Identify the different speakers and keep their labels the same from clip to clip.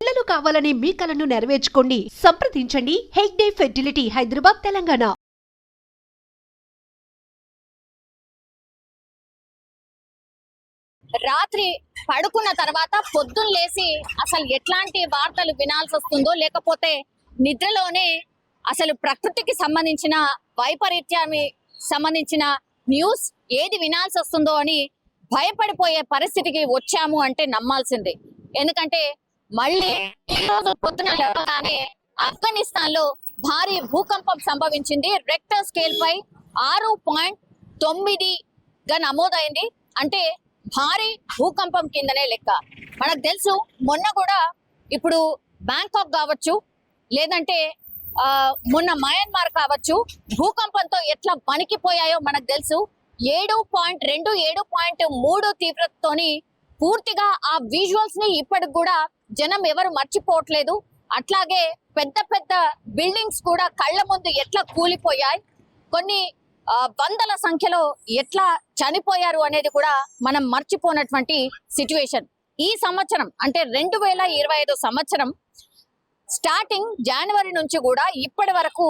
Speaker 1: పిల్లలు కావాలని మీ కలను నెరవేర్చుకోండి. సంప్రదించండి హెగ్డే ఫెర్టిలిటీ, హైదరాబాద్, తెలంగాణ.
Speaker 2: రాత్రి పడుకున్న తర్వాత పొద్దున్న లేసి అసలు ఎట్లాంటి వార్తలు వినాల్సి వస్తుందో, లేకపోతే నిద్రలోనే అసలు ప్రకృతికి సంబంధించిన వైపరీత్యాన్ని సంబంధించిన న్యూస్ ఏది వినాల్సి వస్తుందో అని భయపడిపోయే పరిస్థితికి వచ్చాము అంటే నమ్మాల్సిందే. ఎందుకంటే మళ్ళీ ఈరోజు పొద్దున లేవగానే ఆఫ్ఘనిస్తాన్ లో భారీ భూకంపం సంభవించింది. రెక్టర్ స్కేల్ పై 6.9గా నమోదైంది. అంటే భారీ భూకంపం కిందనే లెక్క. మనకు తెలుసు మొన్న కూడా ఇప్పుడు బ్యాంకాక్ కావచ్చు, లేదంటే మొన్న మయన్మార్ కావచ్చు, భూకంపంతో ఎట్లా వణికిపోయాయో మనకు తెలుసు. 7.2, 7.3 తీవ్రతతోని పూర్తిగా ఆ విజువల్స్ ని ఇప్పటికి కూడా జనం ఎవరు మర్చిపోవట్లేదు. అట్లాగే పెద్ద పెద్ద బిల్డింగ్స్ కూడా కళ్ళ ముందు ఎట్లా కూలిపోయాయి, కొన్ని వందల సంఖ్యలో ఎట్లా చనిపోయారు అనేది కూడా మనం మర్చిపోనటువంటి సిచ్యువేషన్. ఈ సంవత్సరం అంటే 2025 సంవత్సరం స్టార్టింగ్ జనవరి నుంచి కూడా ఇప్పటి వరకు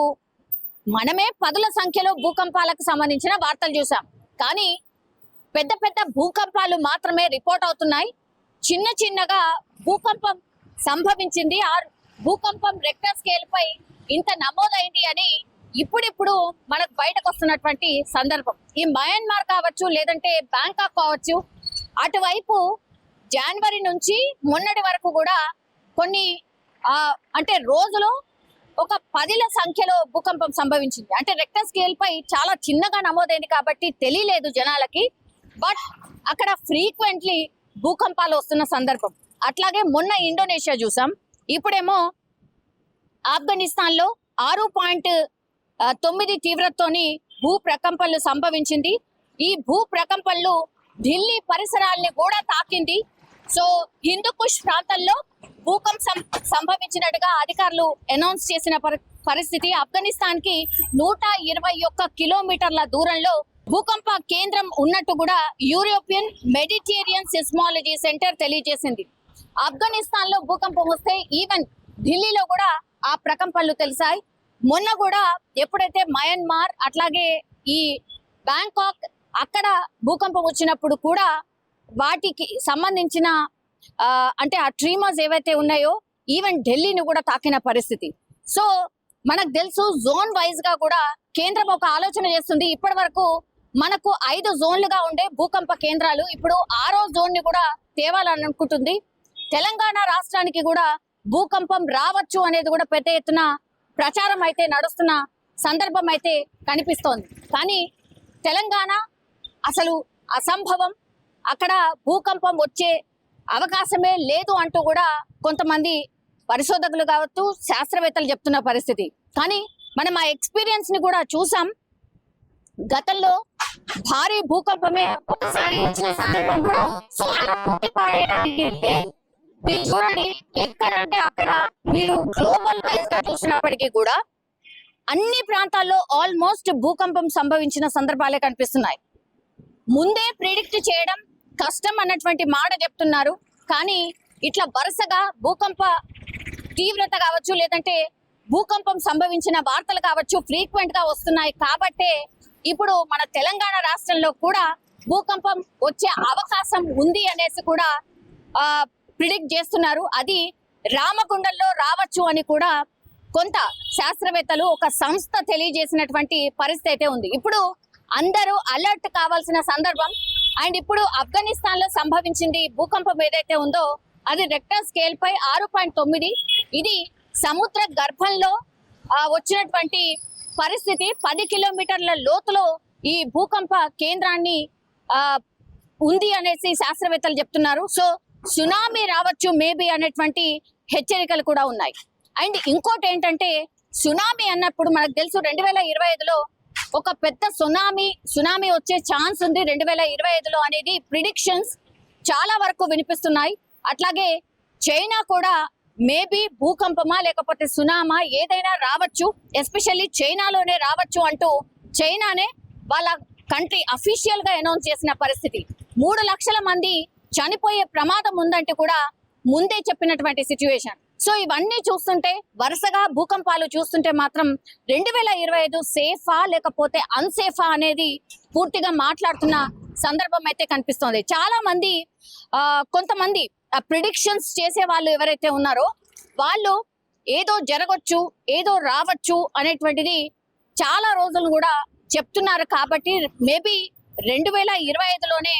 Speaker 2: మనమే పదుల సంఖ్యలో భూకంపాలకు సంబంధించిన వార్తలు చూసాం. కానీ పెద్ద పెద్ద భూకంపాలు మాత్రమే రిపోర్ట్ అవుతున్నాయి. చిన్న చిన్నగా భూకంపం సంభవించింది, ఆ భూకంపం రెక్టర్ స్కేల్ పై ఇంత నమోదైంది అని ఇప్పుడిప్పుడు మనకు బయటకు వస్తున్నటువంటి సందర్భం. ఈ మయన్మార్ కావచ్చు, లేదంటే బ్యాంకాక్ కావచ్చు, అటువైపు జనవరి నుంచి మొన్నటి వరకు కూడా కొన్ని అంటే రోజులో ఒక 10ల సంఖ్యలో భూకంపం సంభవించింది. అంటే రెక్టర్ స్కేల్ పై చాలా చిన్నగా నమోదైంది కాబట్టి తెలియలేదు జనాలకి. బట్ అక్కడ ఫ్రీక్వెంట్లీ భూకంపాలు వస్తున్న సందర్భం. అట్లాగే మొన్న ఇండోనేషియా చూసాం, ఇప్పుడేమో ఆఫ్ఘనిస్తాన్ లో 6.9 తీవ్రతతోని భూ ప్రకంపనలు సంభవించింది. ఈ భూ ప్రకంపనలు ఢిల్లీ పరిసరాల్ని కూడా తాకింది. సో హిందూకుష్ ప్రాంతంలో భూకంపం సంభవించినట్టుగా అధికారులు అనౌన్స్ చేసిన పరిస్థితి. ఆఫ్ఘనిస్తాన్ కి 121 కిలోమీటర్ల దూరంలో భూకంప కేంద్రం ఉన్నట్టు కూడా యూరోపియన్ మెడిటేరియన్ సిస్మాలజీ సెంటర్ తెలియజేసింది. ఆఫ్ఘనిస్తాన్ లో భూకంపం వస్తే ఈవెన్ ఢిల్లీలో కూడా ఆ ప్రకంపనలు తెలిసాయి. మొన్న కూడా ఎప్పుడైతే మయన్మార్ అట్లాగే ఈ బ్యాంకాక్ అక్కడ భూకంపం వచ్చినప్పుడు కూడా వాటికి సంబంధించిన అంటే ఆ ట్రీమర్స్ ఏవైతే ఉన్నాయో ఈవెన్ ఢిల్లీని కూడా తాకిన పరిస్థితి. సో మనకు తెలుసు జోన్ వైజ్ గా కూడా కేంద్రం ఒక ఆలోచన చేస్తుంది. ఇప్పటి వరకు మనకు 5 జోన్లుగా ఉండే భూకంప కేంద్రాలు ఇప్పుడు 6వ జోన్ ని కూడా తేవాలని అనుకుంటుంది. తెలంగాణ రాష్ట్రానికి కూడా భూకంపం రావచ్చు అనేది కూడా పెద్ద ఎత్తున ప్రచారం అయితే నడుస్తున్న సందర్భం అయితే కనిపిస్తోంది. కానీ తెలంగాణ అసలు అసంభవం, అక్కడ భూకంపం వచ్చే అవకాశమే లేదు అంటూ కూడా కొంతమంది పరిశోధకులు కావచ్చు, శాస్త్రవేత్తలు చెప్తున్న పరిస్థితి. కానీ మనం ఆ ఎక్స్పీరియన్స్ ని కూడా చూసాం. గతంలో భారీ భూకంపమే ఒకసారి వచ్చిన సందర్భంలో చూడండి, ఎక్కడంటే అక్కడ మీరు గ్లోబల్ వైజ్ గా చూసినప్పటికీ కూడా అన్ని ప్రాంతాల్లో ఆల్మోస్ట్ భూకంపం సంభవించిన సందర్భాలే కనిపిస్తున్నాయి. ముందే ప్రిడిక్ట్ చేయడం కష్టం అన్నటువంటి మాట చెప్తున్నారు. కానీ ఇట్లా వరుసగా భూకంప తీవ్రత కావచ్చు, లేదంటే భూకంపం సంభవించిన వార్తలు కావచ్చు ఫ్రీక్వెంట్ గా వస్తున్నాయి. కాబట్టే ఇప్పుడు మన తెలంగాణ రాష్ట్రంలో కూడా భూకంపం వచ్చే అవకాశం ఉంది అనేసి కూడా ప్రిడిక్ట్ చేస్తున్నారు. అది రామగుండంలో రావచ్చు అని కూడా కొంత శాస్త్రవేత్తలు, ఒక సంస్థ తెలియజేసినటువంటి పరిస్థితి అయితే ఉంది. ఇప్పుడు అందరూ అలర్ట్ కావాల్సిన సందర్భం. అండ్ ఇప్పుడు ఆఫ్ఘనిస్తాన్ లో సంభవించింది భూకంపం ఏదైతే ఉందో అది రెక్టర్ స్కేల్ పై 6.9. ఇది సముద్ర గర్భంలో వచ్చినటువంటి పరిస్థితి. 10 కిలోమీటర్ల లోతులో ఈ భూకంప కేంద్రాన్ని ఉంది అనేసి శాస్త్రవేత్తలు చెప్తున్నారు. సో సునామీ రావచ్చు మేబీ అనేటువంటి హెచ్చరికలు కూడా ఉన్నాయి. అండ్ ఇంకోటి ఏంటంటే సునామీ అన్నప్పుడు మనకు తెలుసు 2025లో ఒక పెద్ద సునామీ వచ్చే ఛాన్స్ ఉంది 2025లో అనేది ప్రిడిక్షన్స్ చాలా వరకు వినిపిస్తున్నాయి. అట్లాగే చైనా కూడా మేబీ భూకంపమా లేకపోతే సునామా ఏదైనా రావచ్చు, ఎస్పెషల్లీ చైనాలోనే రావచ్చు అంటూ చైనానే వాళ్ళ కంట్రీ అఫీషియల్ గా అనౌన్స్ చేసిన పరిస్థితి. 3 లక్షల మంది చనిపోయే ప్రమాదం ఉందంటే కూడా ముందే చెప్పినటువంటి సిచ్యువేషన్. సో ఇవన్నీ చూస్తుంటే, వరుసగా భూకంపాలు చూస్తుంటే మాత్రం 2025 సేఫా లేకపోతే అన్సేఫా అనేది పూర్తిగా మాట్లాడుతున్న సందర్భం అయితే కనిపిస్తోంది. చాలా మంది కొంతమంది ప్రిడిక్షన్స్ చేసే వాళ్ళు ఎవరైతే ఉన్నారో వాళ్ళు ఏదో జరగచ్చు, ఏదో రావచ్చు అనేటువంటిది చాలా రోజులు కూడా చెప్తున్నారు. కాబట్టి మేబీ 2025లోనే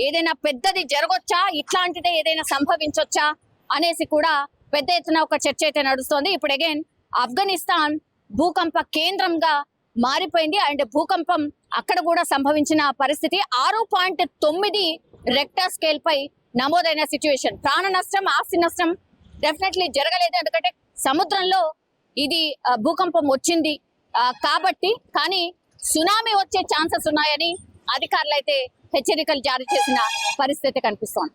Speaker 2: ఏదైనా పెద్దది జరగొచ్చా, ఇట్లాంటిదే ఏదైనా సంభవించొచ్చా అనేసి కూడా పెద్ద ఎత్తున ఒక చర్చ అయితే నడుస్తోంది. ఇప్పుడు అగైన్ ఆఫ్ఘనిస్తాన్ భూకంప కేంద్రంగా మారిపోయింది అండ్ భూకంపం అక్కడ కూడా సంభవించిన పరిస్థితి. 6.9 రెక్టర్ స్కేల్ పై నమోదైన సిచ్యువేషన్. ప్రాణ నష్టం, ఆస్తి నష్టం డెఫినెట్లీ జరగలేదు, ఎందుకంటే సముద్రంలో ఇది భూకంపం వచ్చింది కాబట్టి. కానీ సునామీ వచ్చే ఛాన్సెస్ ఉన్నాయని అధికారులు అయితే హెచ్చరికలు జారీ చేసిన పరిస్థితి కనిపిస్తోంది.